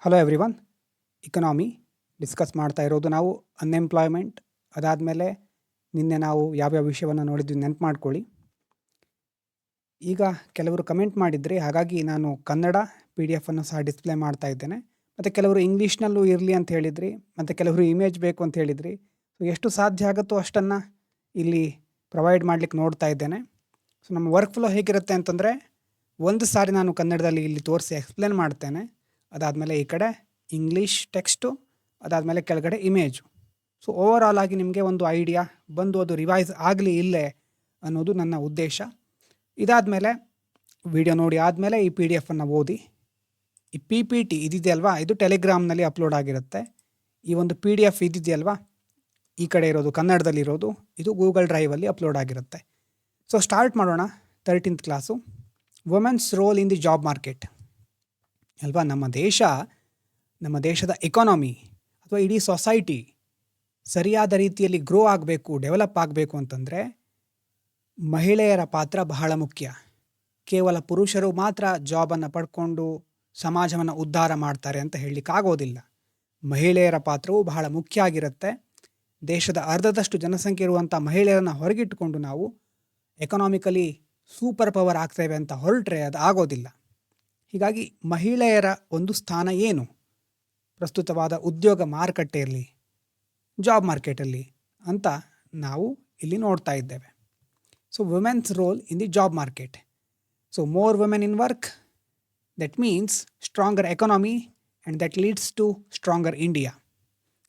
Hello everyone. ಇಕನಾಮಿ discuss ಮಾಡ್ತಾ ಇರೋದು ನಾವು ಅನ್ಎಂಪ್ಲಾಯ್ಮೆಂಟ್. ಅದಾದಮೇಲೆ ನಿನ್ನೆ ನಾವು ಯಾವ್ಯಾವ ವಿಷಯವನ್ನು ನೋಡಿದ್ವಿ ನೆನಪು ಮಾಡ್ಕೊಳ್ಳಿ. ಈಗ ಕೆಲವರು ಕಮೆಂಟ್ ಮಾಡಿದ್ರಿ, ಹಾಗಾಗಿ ನಾನು ಕನ್ನಡ PDF ಅನ್ನು ಸಹ ಡಿಸ್ಪ್ಲೇ ಮಾಡ್ತಾ ಇದ್ದೇನೆ. ಮತ್ತು ಕೆಲವರು ಇಂಗ್ಲೀಷ್ನಲ್ಲೂ ಇರಲಿ ಅಂತ ಹೇಳಿದ್ರಿ, ಮತ್ತು ಕೆಲವರು ಇಮೇಜ್ ಬೇಕು ಅಂತ ಹೇಳಿದ್ರಿ. ಸೊ ಎಷ್ಟು ಸಾಧ್ಯ ಆಗುತ್ತೋ ಅಷ್ಟನ್ನು ಇಲ್ಲಿ ಪ್ರೊವೈಡ್ ಮಾಡಲಿಕ್ಕೆ ನೋಡ್ತಾ ಇದ್ದೇನೆ. ಸೊ ನಮ್ಮ ವರ್ಕ್ ಫ್ಲೋ ಹೇಗಿರುತ್ತೆ ಅಂತಂದರೆ, ಒಂದು ಸಾರಿ ನಾನು ಕನ್ನಡದಲ್ಲಿ ಇಲ್ಲಿ ತೋರಿಸಿ ಎಕ್ಸ್ಪ್ಲೇನ್ ಮಾಡ್ತೇನೆ. ಅದಾದಮೇಲೆ ಈ ಕಡೆ ಇಂಗ್ಲೀಷ್ ಟೆಕ್ಸ್ಟು, ಅದಾದಮೇಲೆ ಕೆಳಗಡೆ ಇಮೇಜು. ಸೊ ಓವರ್ ಆಲ್ ಆಗಿ ನಿಮಗೆ ಒಂದು ಐಡಿಯಾ ಬಂದು ಅದು ರಿವೈಸ್ ಆಗಲಿ ಇಲ್ಲೇ ಅನ್ನೋದು ನನ್ನ ಉದ್ದೇಶ. ಇದಾದಮೇಲೆ ವಿಡಿಯೋ ನೋಡಿ ಆದಮೇಲೆ ಈ PDF ಅನ್ನು ಓದಿ. ಈ PPT ಇದಿದೆಯಲ್ವಾ, ಇದು ಟೆಲಿಗ್ರಾಮ್ನಲ್ಲಿ ಅಪ್ಲೋಡ್ ಆಗಿರುತ್ತೆ. ಈ ಒಂದು PDF ಇದಿದೆಯಲ್ವಾ, ಈ ಕಡೆ ಇರೋದು ಕನ್ನಡದಲ್ಲಿರೋದು, ಇದು ಗೂಗಲ್ ಡ್ರೈವಲ್ಲಿ ಅಪ್ಲೋಡ್ ಆಗಿರುತ್ತೆ. ಸೊ ಸ್ಟಾರ್ಟ್ ಮಾಡೋಣ. 13th class, women's role in the job market ಅಲ್ವಾ. ನಮ್ಮ ದೇಶದ ಎಕಾನಮಿ ಅಥವಾ ಇಡೀ ಸೊಸೈಟಿ ಸರಿಯಾದ ರೀತಿಯಲ್ಲಿ ಗ್ರೋ ಆಗಬೇಕು, ಡೆವಲಪ್ ಆಗಬೇಕು ಅಂತಂದರೆ ಮಹಿಳೆಯರ ಪಾತ್ರ ಬಹಳ ಮುಖ್ಯ. ಕೇವಲ ಪುರುಷರು ಮಾತ್ರ ಜಾಬನ್ನು ಪಡ್ಕೊಂಡು ಸಮಾಜವನ್ನು ಉದ್ಧಾರ ಮಾಡ್ತಾರೆ ಅಂತ ಹೇಳಲಿಕ್ಕಾಗೋದಿಲ್ಲ. ಮಹಿಳೆಯರ ಪಾತ್ರವು ಬಹಳ ಮುಖ್ಯ ಆಗಿರುತ್ತೆ. ದೇಶದ ಅರ್ಧದಷ್ಟು ಜನಸಂಖ್ಯೆ ಇರುವಂಥ ಮಹಿಳೆಯರನ್ನು ಹೊರಗಿಟ್ಟುಕೊಂಡು ನಾವು ಎಕನಾಮಿಕಲಿ ಸೂಪರ್ ಪವರ್ ಆಗ್ತೇವೆ ಅಂತ ಹೊರಟ್ರೆ ಅದು ಆಗೋದಿಲ್ಲ. ಹೀಗಾಗಿ ಮಹಿಳೆಯರ ಒಂದು ಸ್ಥಾನ ಏನು ಪ್ರಸ್ತುತವಾದ ಉದ್ಯೋಗ ಮಾರುಕಟ್ಟೆಯಲ್ಲಿ, ಜಾಬ್ ಮಾರ್ಕೆಟಲ್ಲಿ ಅಂತ ನಾವು ಇಲ್ಲಿ ನೋಡ್ತಾ ಇದ್ದೇವೆ. So women's role in the job market. So more women in work, that means stronger economy and that leads to stronger India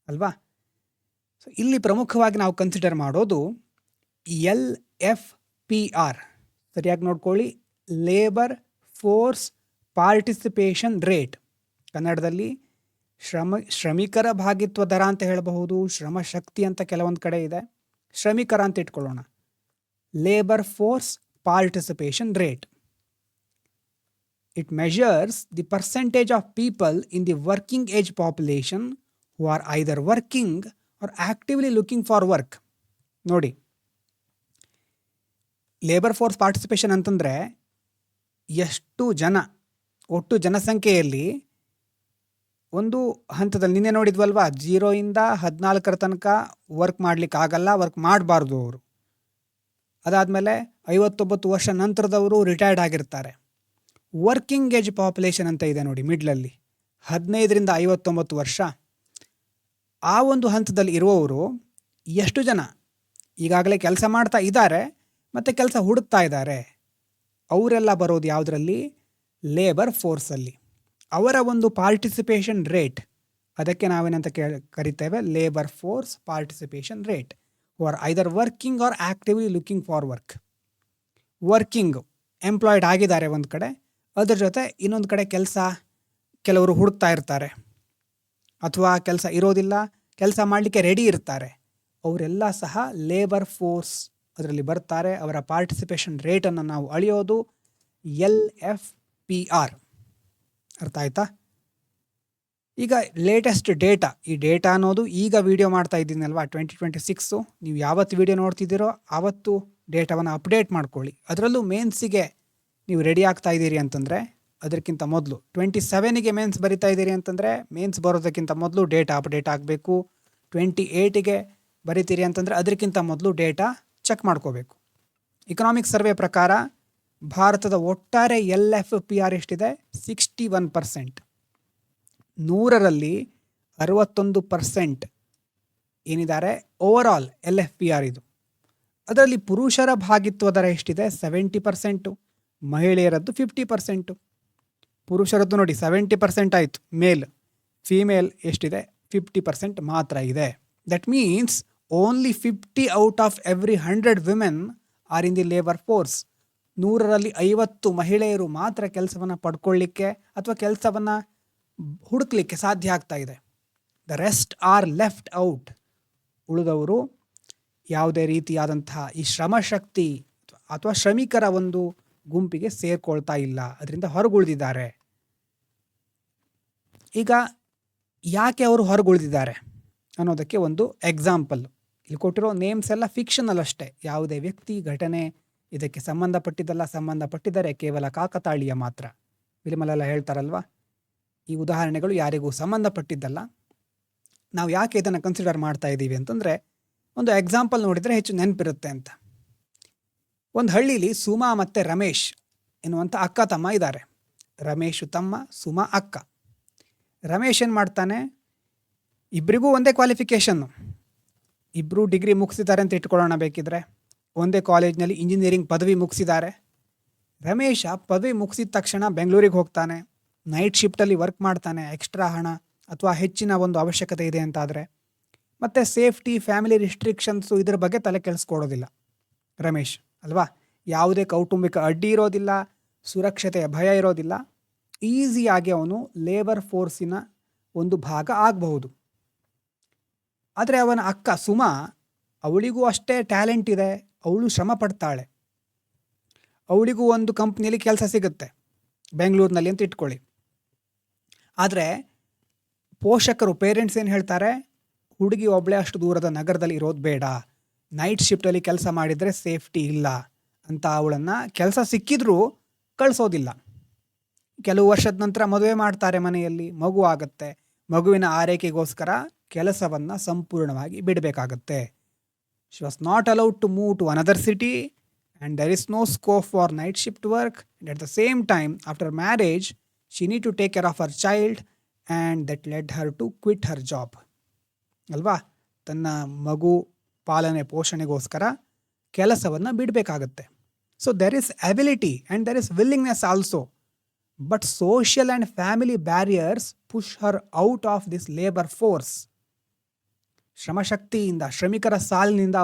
ಅಲ್ವಾ. ಸೊ ಇಲ್ಲಿ ಪ್ರಮುಖವಾಗಿ ನಾವು ಕನ್ಸಿಡರ್ ಮಾಡೋದು LFPR. ಸರಿಯಾಗಿ ನೋಡ್ಕೊಳ್ಳಿ, ಲೇಬರ್ ಫೋರ್ಸ್ ಪಾರ್ಟಿಸಿಪೇಷನ್ ರೇಟ್. ಕನ್ನಡದಲ್ಲಿ ಶ್ರಮಿಕರ ಭಾಗಿತ್ವ ದರ ಅಂತ ಹೇಳಬಹುದು, ಶ್ರಮ ಶಕ್ತಿ ಅಂತ ಕೆಲವೊಂದು ಕಡೆ ಇದೆ, ಶ್ರಮಿಕರ ಅಂತ ಇಟ್ಕೊಳ್ಳೋಣ. Labour force participation rate. It measures the percentage of people in the working age population who are either working or actively looking for work. ನೋಡಿ, ಲೇಬರ್ ಫೋರ್ಸ್ ಪಾರ್ಟಿಸಿಪೇಷನ್ ಅಂತಂದರೆ ಎಷ್ಟು ಜನ ಒಟ್ಟು ಜನಸಂಖ್ಯೆಯಲ್ಲಿ ಒಂದು ಹಂತದಲ್ಲಿ, ನಿನ್ನೆ ನೋಡಿದ್ವಲ್ವಾ, 0ಇಂದ 14 ತನಕ ವರ್ಕ್ ಮಾಡಲಿಕ್ಕಾಗಲ್ಲ, ವರ್ಕ್ ಮಾಡಬಾರ್ದು ಅವರು. ಅದಾದಮೇಲೆ 59 ವರ್ಷ ನಂತರದವರು ರಿಟೈರ್ಡ್ ಆಗಿರ್ತಾರೆ. ವರ್ಕಿಂಗ್ ಏಜ್ ಪಾಪ್ಯುಲೇಷನ್ ಅಂತ ಇದೆ ನೋಡಿ ಮಿಡ್ಲಲ್ಲಿ, 15ರಿಂದ 59 ವರ್ಷ. ಆ ಒಂದು ಹಂತದಲ್ಲಿ ಇರುವವರು ಎಷ್ಟು ಜನ ಈಗಾಗಲೇ ಕೆಲಸ ಮಾಡ್ತಾ ಇದ್ದಾರೆ ಮತ್ತು ಕೆಲಸ ಹುಡುಕ್ತಾ ಇದ್ದಾರೆ. ಅವರೆಲ್ಲ ಬರೋದು ಯಾವುದರಲ್ಲಿ? ಲೇಬರ್ ಫೋರ್ಸಲ್ಲಿ. ಅವರ ಒಂದು ಪಾರ್ಟಿಸಿಪೇಷನ್ ರೇಟ್, ಅದಕ್ಕೆ ನಾವೇನಂತ ಕರಿತೇವೆ labour force participation rate. Who are either working or actively looking for work. Working employed ಆಗಿದ್ದಾರೆ ಒಂದು ಕಡೆ, ಅದ್ರ ಜೊತೆ ಇನ್ನೊಂದು ಕಡೆ ಕೆಲವರು ಹುಡುಕ್ತಾ ಇರ್ತಾರೆ, ಅಥವಾ ಕೆಲಸ ಇರೋದಿಲ್ಲ, ಕೆಲಸ ಮಾಡಲಿಕ್ಕೆ ರೆಡಿ ಇರ್ತಾರೆ. ಅವರೆಲ್ಲ ಸಹ ಲೇಬರ್ ಫೋರ್ಸ್ ಅದರಲ್ಲಿ ಬರ್ತಾರೆ. ಅವರ ಪಾರ್ಟಿಸಿಪೇಷನ್ ರೇಟನ್ನು ನಾವು ಅಳೆಯೋದು LFPR. ಅರ್ಥ ಆಯ್ತಾ? ಈಗ ಲೇಟೆಸ್ಟ್ ಡೇಟಾ, ಈ ಡೇಟಾ ಅನ್ನೋದು ಈಗ ವಿಡಿಯೋ ಮಾಡ್ತಾ ಇದ್ದೀನಲ್ವಾ 2026, ನೀವು ಯಾವತ್ತು ವಿಡಿಯೋ ನೋಡ್ತಿದ್ದೀರೋ ಆವತ್ತು ಡೇಟಾವನ್ನು ಅಪ್ಡೇಟ್ ಮಾಡ್ಕೊಳ್ಳಿ. ಅದರಲ್ಲೂ ಮೇನ್ಸಿಗೆ ನೀವು ರೆಡಿ ಆಗ್ತಾ ಇದ್ದೀರಿ ಅಂತಂದರೆ ಅದಕ್ಕಿಂತ ಮೊದಲು 27ಗೆ ಮೇನ್ಸ್ ಬರಿತಾ ಇದ್ದೀರಿ ಅಂತಂದರೆ ಮೇನ್ಸ್ ಬರೋದಕ್ಕಿಂತ ಮೊದಲು ಡೇಟಾ ಅಪ್ಡೇಟ್ ಆಗಬೇಕು. 28ಗೆ ಬರಿತೀರಿ ಅಂತಂದರೆ ಅದಕ್ಕಿಂತ ಮೊದಲು ಡೇಟಾ ಚೆಕ್ ಮಾಡ್ಕೋಬೇಕು. ಇಕನಾಮಿಕ್ ಸರ್ವೆ ಪ್ರಕಾರ ಭಾರತದ ಒಟ್ಟಾರೆ LFPR ಎಷ್ಟಿದೆ? 61%. 100ರಲ್ಲಿ 61% ಏನಿದ್ದಾರೆ ಓವರ್ ಆಲ್ LFPR ಇದು. ಅದರಲ್ಲಿ ಪುರುಷರ ಭಾಗಿತ್ವ ದರ ಎಷ್ಟಿದೆ? 70%. ಮಹಿಳೆಯರದ್ದು 50%. ಪುರುಷರದ್ದು ನೋಡಿ 70% ಆಯಿತು ಮೇಲ್, ಫೀಮೇಲ್ ಎಷ್ಟಿದೆ? 50% ಮಾತ್ರ ಇದೆ. That means only 50 out of every 100 women are in the labour force. 100ರಲ್ಲಿ 50 ಮಹಿಳೆಯರು ಮಾತ್ರ ಕೆಲಸವನ್ನು ಪಡ್ಕೊಳ್ಳಿಕ್ಕೆ ಅಥವಾ ಕೆಲಸವನ್ನು ಹುಡುಕ್ಲಿಕ್ಕೆ ಸಾಧ್ಯ ಆಗ್ತಾ ಇದೆ. The rest are left out. ಉಳಿದವರು ಯಾವುದೇ ರೀತಿಯಾದಂತಹ ಈ ಶ್ರಮಶಕ್ತಿ ಅಥವಾ ಶ್ರಮಿಕರ ಒಂದು ಗುಂಪಿಗೆ ಸೇರ್ಕೊಳ್ತಾ ಇಲ್ಲ, ಅದರಿಂದ ಹೊರಗುಳಿದಿದ್ದಾರೆ. ಈಗ ಯಾಕೆ ಅವರು ಹೊರಗುಳಿದಿದ್ದಾರೆ ಅನ್ನೋದಕ್ಕೆ ಒಂದು ಎಕ್ಸಾಂಪಲ್. ಇಲ್ಲಿ ಕೊಟ್ಟಿರೋ ನೇಮ್ಸ್ ಎಲ್ಲ ಫಿಕ್ಷನಲ್ ಅಷ್ಟೇ, ಯಾವುದೇ ವ್ಯಕ್ತಿ ಘಟನೆ ಇದಕ್ಕೆ ಸಂಬಂಧಪಟ್ಟಿದ್ದರೆ ಕೇವಲ ಕಾಕತಾಳೀಯ ಮಾತ್ರ. ವಿಲಿಮಲೆಲ್ಲ ಹೇಳ್ತಾರಲ್ವ, ಈ ಉದಾಹರಣೆಗಳು ಯಾರಿಗೂ ಸಂಬಂಧಪಟ್ಟಿದ್ದಲ್ಲ. ನಾವು ಯಾಕೆ ಇದನ್ನು ಕನ್ಸಿಡರ್ ಮಾಡ್ತಾ ಇದ್ದೀವಿ ಅಂತಂದರೆ, ಒಂದು ಎಕ್ಸಾಂಪಲ್ ನೋಡಿದರೆ ಹೆಚ್ಚು ನೆನಪಿರುತ್ತೆ ಅಂತ. ಒಂದು ಹಳ್ಳೀಲಿ ಸುಮಾ ಮತ್ತು ರಮೇಶ್ ಎನ್ನುವಂಥ ಅಕ್ಕ ತಮ್ಮ ಇದ್ದಾರೆ. ರಮೇಶು ತಮ್ಮ, ಸುಮಾ ಅಕ್ಕ. ರಮೇಶ್ ಏನು ಮಾಡ್ತಾನೆ, ಇಬ್ಬರಿಗೂ ಒಂದೇ ಕ್ವಾಲಿಫಿಕೇಷನ್ನು, ಇಬ್ಬರು ಡಿಗ್ರಿ ಮುಗಿಸಿದ್ದಾರೆ ಅಂತ ಇಟ್ಕೊಳ್ಳೋಣ. ಬೇಕಿದ್ರೆ ಒಂದೇ ಕಾಲೇಜ್ನಲ್ಲಿ ಇಂಜಿನಿಯರಿಂಗ್ ಪದವಿ ಮುಗಿಸಿದ್ದಾರೆ. ರಮೇಶ ಪದವಿ ಮುಗಿಸಿದ ತಕ್ಷಣ ಬೆಂಗಳೂರಿಗೆ ಹೋಗ್ತಾನೆ, ನೈಟ್ ಶಿಫ್ಟಲ್ಲಿ ವರ್ಕ್ ಮಾಡ್ತಾನೆ, ಎಕ್ಸ್ಟ್ರಾ ಹಣ ಅಥವಾ ಹೆಚ್ಚಿನ ಒಂದು ಅವಶ್ಯಕತೆ ಇದೆ ಅಂತಾದರೆ. ಮತ್ತು ಸೇಫ್ಟಿ, ಫ್ಯಾಮಿಲಿ ರಿಸ್ಟ್ರಿಕ್ಷನ್ಸು ಇದ್ರ ಬಗ್ಗೆ ತಲೆ ಕೆಡಿಸ್ಕೊಡೋದಿಲ್ಲ ರಮೇಶ್ ಅಲ್ವಾ. ಯಾವುದೇ ಕೌಟುಂಬಿಕ ಅಡ್ಡಿ ಇರೋದಿಲ್ಲ, ಸುರಕ್ಷತೆಯ ಭಯ ಇರೋದಿಲ್ಲ. ಈಸಿಯಾಗಿ ಅವನು ಲೇಬರ್ ಫೋರ್ಸಿನ ಒಂದು ಭಾಗ ಆಗಬಹುದು. ಆದರೆ ಅವನ ಅಕ್ಕ ಸುಮಾ, ಅವಳಿಗೂ ಅಷ್ಟೇ ಟ್ಯಾಲೆಂಟ್ ಇದೆ, ಅವಳು ಶ್ರಮ ಪಡ್ತಾಳೆ, ಅವಳಿಗೂ ಒಂದು ಕಂಪ್ನಿಯಲ್ಲಿ ಕೆಲಸ ಸಿಗುತ್ತೆ ಬೆಂಗಳೂರಿನಲ್ಲಿ ಅಂತ ಇಟ್ಕೊಳ್ಳಿ. ಆದರೆ ಪೋಷಕರು, ಪೇರೆಂಟ್ಸ್ ಏನು ಹೇಳ್ತಾರೆ, ಹುಡುಗಿ ಒಬ್ಬಳೇ ಅಷ್ಟು ದೂರದ ನಗರದಲ್ಲಿ ಇರೋದು ಬೇಡ, ನೈಟ್ ಶಿಫ್ಟಲ್ಲಿ ಕೆಲಸ ಮಾಡಿದರೆ ಸೇಫ್ಟಿ ಇಲ್ಲ ಅಂತ ಅವಳನ್ನು ಕೆಲಸ ಸಿಕ್ಕಿದ್ರೂ ಕಳಿಸೋದಿಲ್ಲ. ಕೆಲವು ವರ್ಷದ ನಂತರ ಮದುವೆ ಮಾಡ್ತಾರೆ, ಮನೆಯಲ್ಲಿ ಮಗು ಆಗುತ್ತೆ, ಮಗುವಿನ ಆರೈಕೆಗೋಸ್ಕರ ಕೆಲಸವನ್ನು ಸಂಪೂರ್ಣವಾಗಿ ಬಿಡಬೇಕಾಗತ್ತೆ. She was not allowed to move to another city and there is no scope for night shift work, and at the same time after marriage she need to take care of her child, and that led her to quit her job ಅಲ್ವಾ. ತನ್ನ ಮಗು ಪಾಲನೆ ಪೋಷಣೆಗೋಸ್ಕರ ಕೆಲಸವನ್ನು ಬಿಡಬೇಕಾಗತ್ತೆ. So there is ability and there is willingness also, but social and family barriers push her out of this labor force. ಶ್ರಮಶಕ್ತಿಯಿಂದ, ಶ್ರಮಿಕರ ಸಾಲಿನಿಂದ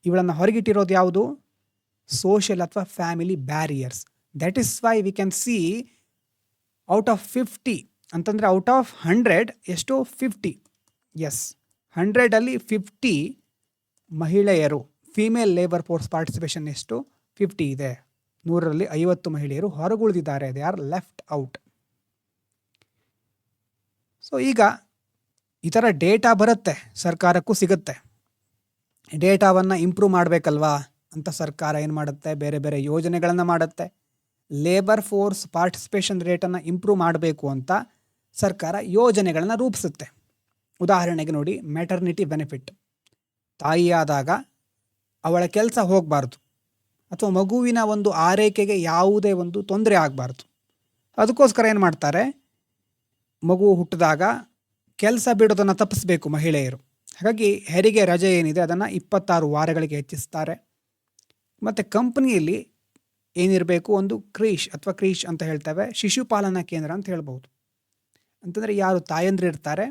ಇವಳನ್ನು ಹೊರಗಿಟ್ಟಿರೋದು ಯಾವುದು? ಸೋಷಿಯಲ್ ಅಥವಾ family barriers. That is why we can see out of 50 ಅಂತಂದರೆ out of 100 ಎಷ್ಟು 50, S 100ಅಲ್ಲಿ 50 ಮಹಿಳೆಯರು, ಫೀಮೇಲ್ ಲೇಬರ್ ಫೋರ್ಸ್ ಪಾರ್ಟಿಸಿಪೇಷನ್ ಎಷ್ಟು 50 ಇದೆ. 100ರಲ್ಲಿ 50 ಮಹಿಳೆಯರು ಹೊರಗುಳಿದಿದ್ದಾರೆ, they are left out. So ಈಗ ಈ ಥರ ಡೇಟಾ ಬರುತ್ತೆ, ಸರ್ಕಾರಕ್ಕೂ ಸಿಗುತ್ತೆ. ಡೇಟಾವನ್ನು ಇಂಪ್ರೂವ್ ಮಾಡಬೇಕಲ್ವಾ ಅಂತ ಸರ್ಕಾರ ಏನು ಮಾಡುತ್ತೆ, ಬೇರೆ ಬೇರೆ ಯೋಜನೆಗಳನ್ನು ಮಾಡುತ್ತೆ. ಲೇಬರ್ ಫೋರ್ಸ್ ಪಾರ್ಟಿಸಿಪೇಷನ್ ರೇಟನ್ನು ಇಂಪ್ರೂವ್ ಮಾಡಬೇಕು ಅಂತ ಸರ್ಕಾರ ಯೋಜನೆಗಳನ್ನು ರೂಪಿಸುತ್ತೆ. ಉದಾಹರಣೆಗೆ ನೋಡಿ, ಮೆಟರ್ನಿಟಿ ಬೆನಿಫಿಟ್. ತಾಯಿಯಾದಾಗ ಅವಳ ಕೆಲಸ ಹೋಗಬಾರ್ದು ಅಥವಾ ಮಗುವಿನ ಒಂದು ಆರೈಕೆಗೆ ಯಾವುದೇ ಒಂದು ತೊಂದರೆ ಆಗಬಾರ್ದು. ಅದಕ್ಕೋಸ್ಕರ ಏನು ಮಾಡ್ತಾರೆ, ಮಗು ಹುಟ್ಟಿದಾಗ ಕೆಲಸ ಬಿಡೋದನ್ನು ತಪ್ಪಿಸಬೇಕು ಮಹಿಳೆಯರು. ಹಾಗಾಗಿ ಹೆರಿಗೆ ರಜೆ ಏನಿದೆ ಅದನ್ನು 26 ವಾರಗಳಿಗೆ ಹೆಚ್ಚಿಸ್ತಾರೆ. ಮತ್ತು ಕಂಪ್ನಿಯಲ್ಲಿ ಏನಿರಬೇಕು, ಒಂದು ಕ್ರೀಶ್ ಅಥವಾ ಕ್ರೀಶ್ ಅಂತ ಹೇಳ್ತೇವೆ, ಶಿಶುಪಾಲನಾ ಕೇಂದ್ರ ಅಂತ ಹೇಳ್ಬೋದು. ಅಂತಂದರೆ ಯಾರು ತಾಯಂದ್ರು ಇರ್ತಾರೆ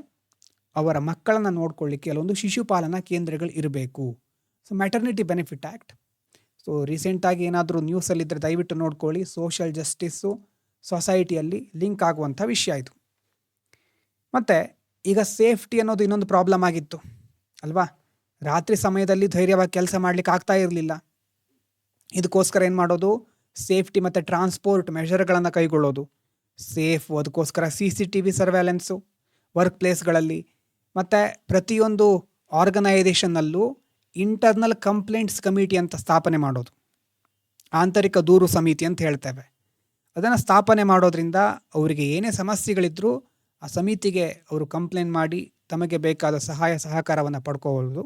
ಅವರ ಮಕ್ಕಳನ್ನು ನೋಡ್ಕೊಳ್ಳಿಕ್ಕೆ ಕೆಲವೊಂದು ಶಿಶುಪಾಲನಾ ಕೇಂದ್ರಗಳು ಇರಬೇಕು. So maternity benefit act. So ರೀಸೆಂಟಾಗಿ ಏನಾದರೂ ನ್ಯೂಸಲ್ಲಿದ್ದರೆ ದಯವಿಟ್ಟು ನೋಡ್ಕೊಳ್ಳಿ. ಸೋಷಿಯಲ್ ಜಸ್ಟಿಸ್ಸು ಸೊಸೈಟಿಯಲ್ಲಿ ಲಿಂಕ್ ಆಗುವಂಥ ವಿಷಯ ಇದು. ಮತ್ತು ಈಗ ಸೇಫ್ಟಿ ಅನ್ನೋದು ಇನ್ನೊಂದು ಪ್ರಾಬ್ಲಮ್ ಆಗಿತ್ತು ಅಲ್ವಾ. ರಾತ್ರಿ ಸಮಯದಲ್ಲಿ ಧೈರ್ಯವಾಗಿ ಕೆಲಸ ಮಾಡಲಿಕ್ಕೆ ಆಗ್ತಾ ಇರಲಿಲ್ಲ. ಇದಕ್ಕೋಸ್ಕರ ಏನು ಮಾಡೋದು, ಸೇಫ್ಟಿ ಮತ್ತು ಟ್ರಾನ್ಸ್ಪೋರ್ಟ್ ಮೆಷರ್ಗಳನ್ನು ಕೈಗೊಳ್ಳೋದು. ಸೇಫ್, ಅದಕ್ಕೋಸ್ಕರ CCTV ಸರ್ವೆಲೆನ್ಸು ವರ್ಕ್ ಪ್ಲೇಸ್ಗಳಲ್ಲಿ. ಮತ್ತು ಪ್ರತಿಯೊಂದು ಆರ್ಗನೈಸೇಷನ್ನಲ್ಲೂ ಇಂಟರ್ನಲ್ ಕಂಪ್ಲೇಂಟ್ಸ್ ಕಮಿಟಿ ಅಂತ ಸ್ಥಾಪನೆ ಮಾಡೋದು, ಆಂತರಿಕ ದೂರು ಸಮಿತಿ ಅಂತ ಹೇಳ್ತೇವೆ. ಅದನ್ನು ಸ್ಥಾಪನೆ ಮಾಡೋದ್ರಿಂದ ಅವರಿಗೆ ಏನೇ ಸಮಸ್ಯೆಗಳಿದ್ದರೂ ಆ ಸಮಿತಿಗೆ ಅವರು ಕಂಪ್ಲೇಂಟ್ ಮಾಡಿ ತಮಗೆ ಬೇಕಾದ ಸಹಾಯ ಸಹಕಾರವನ್ನು ಪಡ್ಕೋಬೋದು.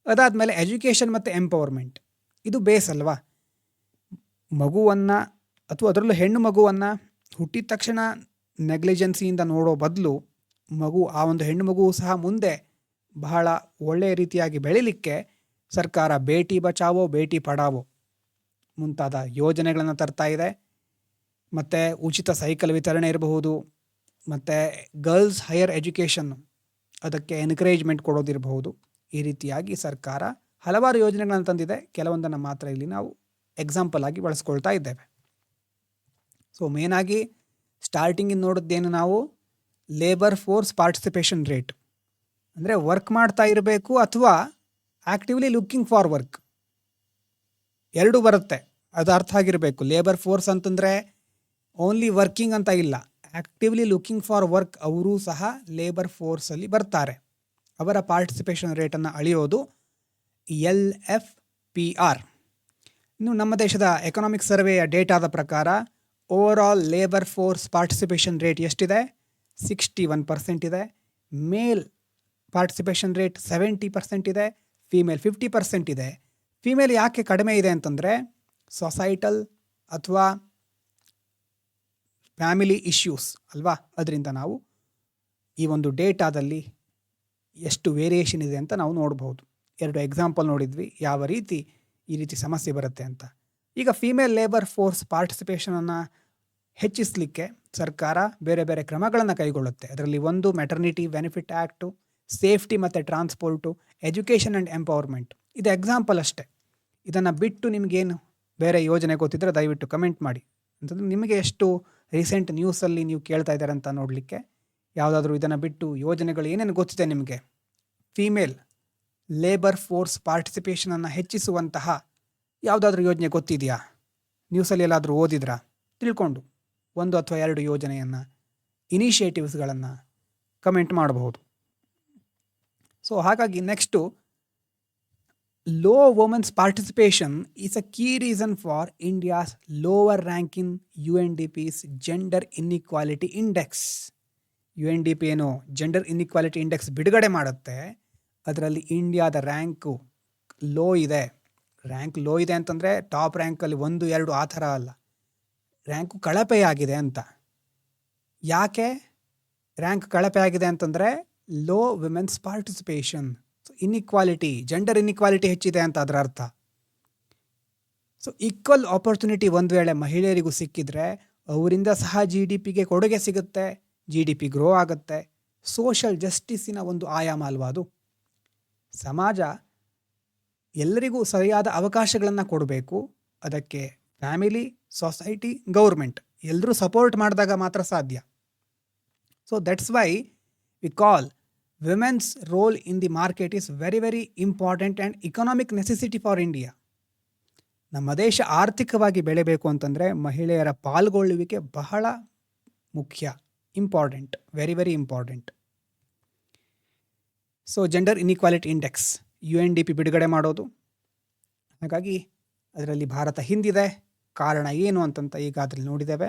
ಅದಾದಮೇಲೆ ಎಜುಕೇಷನ್ ಮತ್ತು ಎಂಪವರ್ಮೆಂಟ್, ಇದು ಬೇಸ್ ಅಲ್ವಾ. ಮಗುವನ್ನು ಅಥವಾ ಅದರಲ್ಲೂ ಹೆಣ್ಣು ಮಗುವನ್ನು ಹುಟ್ಟಿದ ತಕ್ಷಣ ನೆಗ್ಲಿಜೆನ್ಸಿಯಿಂದ ನೋಡೋ ಬದಲು ಆ ಒಂದು ಹೆಣ್ಣು ಮಗುವು ಸಹ ಮುಂದೆ ಬಹಳ ಒಳ್ಳೆಯ ರೀತಿಯಾಗಿ ಬೆಳೀಲಿಕ್ಕೆ ಸರ್ಕಾರ ಬೇಟಿ ಬಚಾವೋ ಬೇಟಿ ಪಡಾವೋ ಮುಂತಾದ ಯೋಜನೆಗಳನ್ನು ತರ್ತಾ ಇದೆ. ಮತ್ತು ಉಚಿತ ಸೈಕಲ್ ವಿತರಣೆ ಇರಬಹುದು, ಮತ್ತು ಗರ್ಲ್ಸ್ ಹೈಯರ್ ಎಜುಕೇಷನ್ನು ಅದಕ್ಕೆ ಎನ್ಕರೇಜ್ಮೆಂಟ್ ಕೊಡೋದಿರಬಹುದು. ಈ ರೀತಿಯಾಗಿ ಸರ್ಕಾರ ಹಲವಾರು ಯೋಜನೆಗಳನ್ನು ತಂದಿದೆ. ಕೆಲವೊಂದನ್ನು ಮಾತ್ರ ಇಲ್ಲಿ ನಾವು ಎಕ್ಸಾಂಪಲ್ ಆಗಿ ಬಳಸ್ಕೊಳ್ತಾ ಇದ್ದೇವೆ. ಸೊ ಮೇನಾಗಿ ಸ್ಟಾರ್ಟಿಂಗಿಂದ ನೋಡಿದ್ದೇನು ನಾವು, ಲೇಬರ್ ಫೋರ್ಸ್ ಪಾರ್ಟಿಸಿಪೇಷನ್ ರೇಟ್ ಅಂದರೆ ವರ್ಕ್ ಮಾಡ್ತಾ ಇರಬೇಕು ಅಥವಾ ಆ್ಯಕ್ಟಿವ್ಲಿ ಲುಕ್ಕಿಂಗ್ ಫಾರ್ ವರ್ಕ್, ಎರಡೂ ಬರುತ್ತೆ. ಅದು ಅರ್ಥ ಆಗಿರಬೇಕು. ಲೇಬರ್ ಫೋರ್ಸ್ ಅಂತಂದರೆ ಓನ್ಲಿ ವರ್ಕಿಂಗ್ ಅಂತ ಇಲ್ಲ, ಆ್ಯಕ್ಟಿವ್ಲಿ ಲುಕ್ಕಿಂಗ್ ಫಾರ್ ವರ್ಕ್ ಅವರೂ ಸಹ ಲೇಬರ್ ಫೋರ್ಸಲ್ಲಿ ಬರ್ತಾರೆ. ಅವರ ಪಾರ್ಟಿಸಿಪೇಷನ್ ರೇಟನ್ನು ಅಳೆಯೋದು LFPR. ಇನ್ನು ನಮ್ಮ ದೇಶದ ಎಕನಾಮಿಕ್ ಸರ್ವೆಯ ಡೇಟಾದ ಪ್ರಕಾರ over all labour force participation rate ಎಷ್ಟಿದೆ, 61% ಇದೆ. ಮೇಲ್ ಪಾರ್ಟಿಸಿಪೇಷನ್ ರೇಟ್ 70% ಇದೆ. ಫೀಮೇಲ್ 50% ಇದೆ. ಫೀಮೇಲ್ ಯಾಕೆ ಕಡಿಮೆ ಇದೆ ಅಂತಂದರೆ ಸೊಸೈಟಲ್ ಅಥವಾ ಫ್ಯಾಮಿಲಿ ಇಶ್ಯೂಸ್ ಅಲ್ವಾ, ಅದರಿಂದ ನಾವು ಈ ಒಂದು ಡೇಟಾದಲ್ಲಿ ಎಷ್ಟು ವೇರಿಯೇಷನ್ ಇದೆ ಅಂತ ನಾವು ನೋಡ್ಬೋದು. 2 ಎಕ್ಸಾಂಪಲ್ ನೋಡಿದ್ವಿ ಯಾವ ರೀತಿ ಈ ರೀತಿ ಸಮಸ್ಯೆ ಬರುತ್ತೆ ಅಂತ. ಈಗ ಫೀಮೇಲ್ ಲೇಬರ್ ಫೋರ್ಸ್ ಪಾರ್ಟಿಸಿಪೇಷನನ್ನು ಹೆಚ್ಚಿಸಲಿಕ್ಕೆ ಸರ್ಕಾರ ಬೇರೆ ಬೇರೆ ಕ್ರಮಗಳನ್ನು ಕೈಗೊಳ್ಳುತ್ತೆ. ಅದರಲ್ಲಿ ಒಂದು ಮೆಟರ್ನಿಟಿ ಬೆನಿಫಿಟ್ ಆ್ಯಕ್ಟು, ಸೇಫ್ಟಿ ಮತ್ತು ಟ್ರಾನ್ಸ್ಪೋರ್ಟು, ಎಜುಕೇಷನ್ ಆ್ಯಂಡ್ ಎಂಪವರ್ಮೆಂಟ್. ಇದು ಎಕ್ಸಾಂಪಲ್ ಅಷ್ಟೇ. ಇದನ್ನು ಬಿಟ್ಟು ನಿಮಗೇನು ಬೇರೆ ಯೋಜನೆ ಗೊತ್ತಿದ್ದರೆ ದಯವಿಟ್ಟು ಕಮೆಂಟ್ ಮಾಡಿ. ಅಂತಂದರೆ ನಿಮಗೆ ಎಷ್ಟು ರೀಸೆಂಟ್ ನ್ಯೂಸಲ್ಲಿ ನೀವು ಕೇಳ್ತಾ ಇದ್ದಾರೆ ಅಂತ ನೋಡಲಿಕ್ಕೆ ಯಾವುದಾದ್ರೂ ಇದನ್ನು ಬಿಟ್ಟು ಯೋಜನೆಗಳು ಏನೇನು ಗೊತ್ತಿದೆ ನಿಮಗೆ, ಫೀಮೇಲ್ ಲೇಬರ್ ಫೋರ್ಸ್ ಪಾರ್ಟಿಸಿಪೇಷನನ್ನು ಹೆಚ್ಚಿಸುವಂತಹ ಯಾವುದಾದ್ರೂ ಯೋಜನೆ ಗೊತ್ತಿದೆಯಾ? ನ್ಯೂಸಲ್ಲಿ ಎಲ್ಲಾದರೂ ಓದಿದ್ರಾ? ತಿಳ್ಕೊಂಡು 1 ಅಥವಾ 2 ಯೋಜನೆಯನ್ನು, ಇನಿಷಿಯೇಟಿವ್ಸ್ಗಳನ್ನು ಕಮೆಂಟ್ ಮಾಡಬಹುದು. ಸೊ ಹಾಗಾಗಿ next, low women's participation is a key reason for India's lower rank in UNDP's gender inequality index. UNDP ಏನು ಜೆಂಡರ್ ಇನ್ಇಕ್ವಾಲಿಟಿ ಇಂಡೆಕ್ಸ್ ಬಿಡುಗಡೆ ಮಾಡುತ್ತೆ, ಅದರಲ್ಲಿ ಇಂಡಿಯಾದ ರ್ಯಾಂಕು ಲೋ ಇದೆ. ರ್ಯಾಂಕ್ ಲೋ ಇದೆ ಅಂತಂದರೆ ಟಾಪ್ ರ್ಯಾಂಕಲ್ಲಿ 1, 2 ಆ ಥರ ಅಲ್ಲ, ರ್ಯಾಂಕು ಕಳಪೆಯಾಗಿದೆ ಅಂತ. ಯಾಕೆ ರ್ಯಾಂಕ್ ಕಳಪೆಯಾಗಿದೆ ಅಂತಂದರೆ low women's participation. So inequality, gender inequality ಹೆಚ್ಚಿದೆ ಅಂತ ಅದರ ಅರ್ಥ. ಸೊ ಈಕ್ವಲ್ ಆಪರ್ಚುನಿಟಿ ಒಂದು ವೇಳೆ ಮಹಿಳೆಯರಿಗೂ ಸಿಕ್ಕಿದ್ರೆ ಅವರಿಂದ ಸಹ GDPಗೆ ಕೊಡುಗೆ ಸಿಗುತ್ತೆ, GDP ಗ್ರೋ ಆಗುತ್ತೆ. ಸೋಷಲ್ ಜಸ್ಟಿಸಿನ ಒಂದು ಆಯಾಮ ಅಲ್ವಾ ಅದು. ಸಮಾಜ ಎಲ್ಲರಿಗೂ ಸರಿಯಾದ ಅವಕಾಶಗಳನ್ನು ಕೊಡಬೇಕು. ಅದಕ್ಕೆ ಫ್ಯಾಮಿಲಿ, ಸೊಸೈಟಿ, ಗೌರ್ಮೆಂಟ್ ಎಲ್ಲರೂ ಸಪೋರ್ಟ್ ಮಾಡಿದಾಗ ಮಾತ್ರ ಸಾಧ್ಯ. So that's why we call women's roll in the market is very very important and economic necessity for India. ನಮ್ಮ ದೇಶ ಆರ್ಥಿಕವಾಗಿ ಬೆಳೆಯಬೇಕು ಅಂತಂದರೆ ಮಹಿಳೆಯರ ಪಾಲ್ಗೊಳ್ಳುವಿಕೆ ಬಹಳ ಮುಖ್ಯ, important, very very important. So gender inequality index UNDP ಬಿಡುಗಡೆ ಮಾಡೋದು. ಹಾಗಾಗಿ ಅದರಲ್ಲಿ ಭಾರತ ಹಿಂದಿದೆ. ಕಾರಣ ಏನು ಅಂತಂತ ಈಗ ಅದರಲ್ಲಿ ನೋಡಿದ್ದೇವೆ.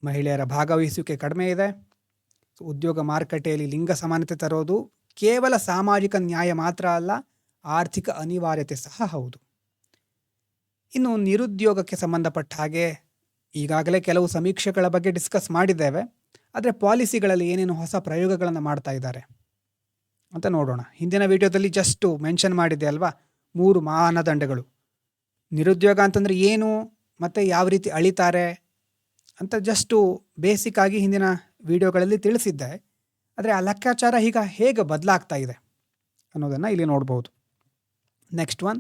ಮಹಿಳೆಯರ ಭಾಗವಹಿಸುವಿಕೆ ಕಡಿಮೆ ಇದೆ. ಸೊ ಉದ್ಯೋಗ ಮಾರುಕಟ್ಟೆಯಲ್ಲಿ ಲಿಂಗ ಸಮಾನತೆ ತರೋದು ಕೇವಲ ಸಾಮಾಜಿಕ ನ್ಯಾಯ ಮಾತ್ರ ಅಲ್ಲ, ಆರ್ಥಿಕ ಅನಿವಾರ್ಯತೆ ಸಹ ಹೌದು. ಇನ್ನು ನಿರುದ್ಯೋಗಕ್ಕೆ ಸಂಬಂಧಪಟ್ಟ ಹಾಗೆ ಈಗಾಗಲೇ ಕೆಲವು ಸಮೀಕ್ಷೆಗಳ ಬಗ್ಗೆ ಡಿಸ್ಕಸ್ ಮಾಡಿದ್ದೇವೆ. ಆದರೆ ಪಾಲಿಸಿಗಳಲ್ಲಿ ಏನೇನು ಹೊಸ ಪ್ರಯೋಗಗಳನ್ನು ಮಾಡ್ತಾ ಇದ್ದಾರೆ ಅಂತ ನೋಡೋಣ. ಹಿಂದಿನ ವಿಡಿಯೋದಲ್ಲಿ ಜಸ್ಟು ಮೆನ್ಷನ್ ಮಾಡಿದ್ದೆ ಅಲ್ವಾ, 3 ಮಾನದಂಡಗಳು. ನಿರುದ್ಯೋಗ ಅಂತಂದರೆ ಏನು ಮತ್ತು ಯಾವ ರೀತಿ ಅಳಿತಾರೆ ಅಂತ ಜಸ್ಟು ಬೇಸಿಕ್ ಆಗಿ ಹಿಂದಿನ ವಿಡಿಯೋಗಳಲ್ಲಿ ತಿಳಿಸಿದ್ದೆ. ಆದರೆ ಆ ಲೆಕ್ಕಾಚಾರ ಈಗ ಹೇಗೆ ಬದಲಾಗ್ತಾ ಇದೆ ಅನ್ನೋದನ್ನು ಇಲ್ಲಿ ನೋಡ್ಬೋದು. Next one,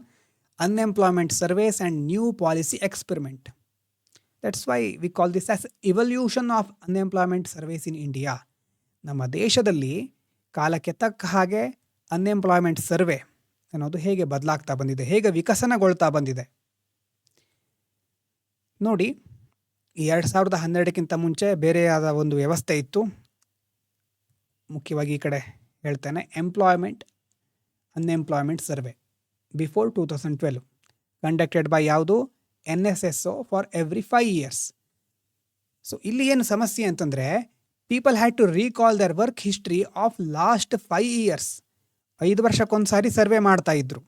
unemployment surveys and new policy experiment. That's why we call this as evolution of unemployment surveys in India. ನಮ್ಮ ದೇಶದಲ್ಲಿ ಕಾಲಕ್ಕೆ ತಕ್ಕ ಹಾಗೆ ಅನ್ಎಂಪ್ಲಾಯ್ಮೆಂಟ್ ಸರ್ವೆ ಅನ್ನೋದು ಹೇಗೆ ಬದಲಾಗ್ತಾ ಬಂದಿದೆ, ಹೇಗೆ ವಿಕಸನಗೊಳ್ತಾ ಬಂದಿದೆ ನೋಡಿ. 2012ಕ್ಕಿಂತ ಮುಂಚೆ ಬೇರೆಯಾದ ಒಂದು ವ್ಯವಸ್ಥೆ ಇತ್ತು. ಮುಖ್ಯವಾಗಿ ಈ ಕಡೆ ಹೇಳ್ತೇನೆ, unemployment survey before 2012 conducted by ಯಾವುದು, NSSO ಫಾರ್ ಎವ್ರಿ 5 years. ಸೊ ಇಲ್ಲಿ ಏನು ಸಮಸ್ಯೆ ಅಂತಂದರೆ, people had to recall their work history of last 5 years. 5 ವರ್ಷಕ್ಕೊಂದು ಸಾರಿ ಸರ್ವೆ ಮಾಡ್ತಾ ಇದ್ರು.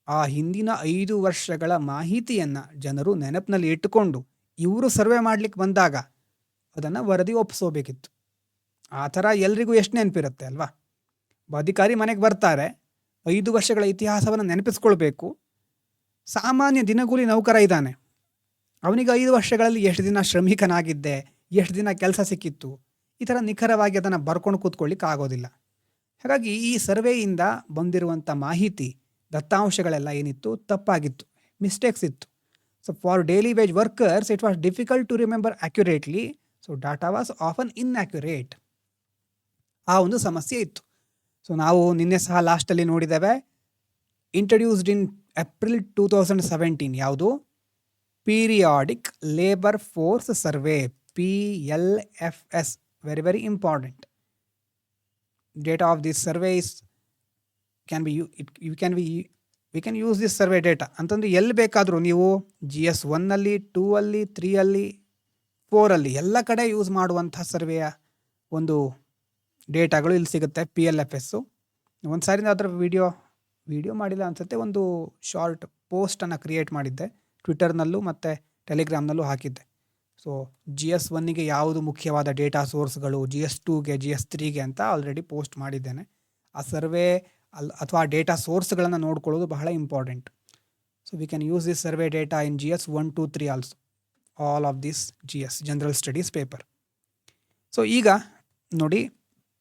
ಆ ಹಿಂದಿನ 5 ವರ್ಷಗಳ ಮಾಹಿತಿಯನ್ನು ಜನರು ನೆನಪಿನಲ್ಲಿ ಇಟ್ಟುಕೊಂಡು ಇವರು ಸರ್ವೆ ಮಾಡಲಿಕ್ಕೆ ಬಂದಾಗ ಅದನ್ನು ವರದಿ ಒಪ್ಪಿಸೋಬೇಕಿತ್ತು. ಆ ಥರ ಎಲ್ರಿಗೂ ಎಷ್ಟು ನೆನಪಿರುತ್ತೆ ಅಲ್ವಾ. ಅಧಿಕಾರಿ ಮನೆಗೆ ಬರ್ತಾರೆ, 5 ವರ್ಷಗಳ ಇತಿಹಾಸವನ್ನು ನೆನಪಿಸ್ಕೊಳ್ಬೇಕು. ಸಾಮಾನ್ಯ ದಿನಗೂಲಿ ನೌಕರ ಇದ್ದಾನೆ, ಅವನಿಗೆ 5 ವರ್ಷಗಳಲ್ಲಿ ಎಷ್ಟು ದಿನ ಶ್ರಮಿಕನಾಗಿದ್ದೆ, ಎಷ್ಟು ದಿನ ಕೆಲಸ ಸಿಕ್ಕಿತ್ತು, ಈ ಥರ ನಿಖರವಾಗಿ ಅದನ್ನು ಬರ್ಕೊಂಡು ಕೂತ್ಕೊಳ್ಳಿಕ್ಕೆ ಆಗೋದಿಲ್ಲ. ಹಾಗಾಗಿ ಈ ಸರ್ವೆಯಿಂದ ಬಂದಿರುವಂಥ ಮಾಹಿತಿ, ದತ್ತಾಂಶಗಳೆಲ್ಲ ಏನಿತ್ತು ತಪ್ಪಾಗಿತ್ತು, ಮಿಸ್ಟೇಕ್ಸ್ ಇತ್ತು. So for daily wage workers it was difficult to remember accurately. So data was often inaccurate. ಆ ಒಂದು ಸಮಸ್ಯೆ ಇತ್ತು. ಸೊ ನಾವು ನಿನ್ನೆ ಸಹ ಲಾಸ್ಟಲ್ಲಿ ನೋಡಿದ್ದೇವೆ, ಇಂಟ್ರಡ್ಯೂಸ್ಡ್ ಇನ್ ಏಪ್ರಿಲ್ 2017 ಯಾವುದು, periodic labour force survey, PLFS. Very very important. Data of this survey is we can use this survey data ಅಂತಂದರೆ ಎಲ್ಲಿ ಬೇಕಾದರೂ ನೀವು GS 1ಅಲ್ಲಿ, 2ಅಲ್ಲಿ, 3ಅಲ್ಲಿ, 4ಅಲ್ಲಿ ಎಲ್ಲ ಕಡೆ ಯೂಸ್ ಮಾಡುವಂಥ ಸರ್ವೆಯ ಒಂದು ಡೇಟಾಗಳು ಇಲ್ಲಿ ಸಿಗುತ್ತೆ. PLFS ಒಂದು ಸಾರಿ ಅದರ ವಿಡಿಯೋ ಮಾಡಿಲ್ಲ ಅನಿಸುತ್ತೆ, ಒಂದು ಶಾರ್ಟ್ ಪೋಸ್ಟನ್ನು ಕ್ರಿಯೇಟ್ ಮಾಡಿದ್ದೆ ಟ್ವಿಟರ್ನಲ್ಲೂ ಮತ್ತು ಟೆಲಿಗ್ರಾಮ್ನಲ್ಲೂ ಹಾಕಿದ್ದೆ. ಸೊ GS1ಗೆ ಯಾವುದು ಮುಖ್ಯವಾದ ಡೇಟಾ ಸೋರ್ಸ್ಗಳು, GS2ಗೆ, GS3ಗೆ ಅಂತ ಆಲ್ರೆಡಿ ಪೋಸ್ಟ್ ಮಾಡಿದ್ದೇನೆ. ಆ ಸರ್ವೆ ಅಥವಾ ಡೇಟಾ ಸೋರ್ಸ್ಗಳನ್ನು ನೋಡ್ಕೊಳ್ಳೋದು ಬಹಳ important. So we can use this survey data in GS 1, 2, 3 also, all of this GS general studies paper. So ಈಗ ನೋಡಿ,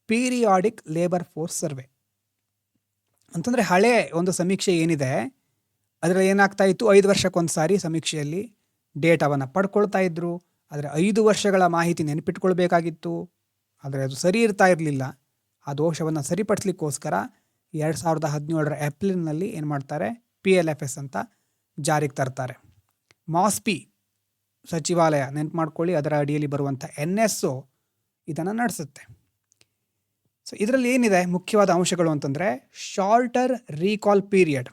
ಪೀರಿಯಾಡಿಕ್ ಲೇಬರ್ ಫೋರ್ಸ್ ಸರ್ವೆ ಅಂತಂದರೆ ಹಳೆ ಒಂದು ಸಮೀಕ್ಷೆ ಏನಿದೆ ಅದರಲ್ಲಿ ಏನಾಗ್ತಾ ಇತ್ತು, 5 ವರ್ಷಕ್ಕೊಂದು ಸಾರಿ ಸಮೀಕ್ಷೆಯಲ್ಲಿ ಡೇಟಾವನ್ನು ಪಡ್ಕೊಳ್ತಾ ಇದ್ದರು. ಆದರೆ 5 ವರ್ಷಗಳ ಮಾಹಿತಿ ನೆನಪಿಟ್ಕೊಳ್ಬೇಕಾಗಿತ್ತು, ಆದರೆ ಅದು ಸರಿ ಇರ್ತಾ ಇರಲಿಲ್ಲ. ಆ ದೋಷವನ್ನು ಸರಿಪಡಿಸ್ಲಿಕ್ಕೋಸ್ಕರ 2017ರ ಏಪ್ರಿಲ್ನಲ್ಲಿ ಏನು ಮಾಡ್ತಾರೆ, PLFS ಅಂತ ಜಾರಿಗೆ ತರ್ತಾರೆ. MOSPI ಸಚಿವಾಲಯ ನೆನಪು ಮಾಡ್ಕೊಳ್ಳಿ, ಅದರ ಅಡಿಯಲ್ಲಿ ಬರುವಂಥ NSO ಇದನ್ನು ನಡೆಸುತ್ತೆ. ಸೊ ಇದರಲ್ಲಿ ಏನಿದೆ ಮುಖ್ಯವಾದ ಅಂಶಗಳು ಅಂತಂದರೆ, shorter recall period,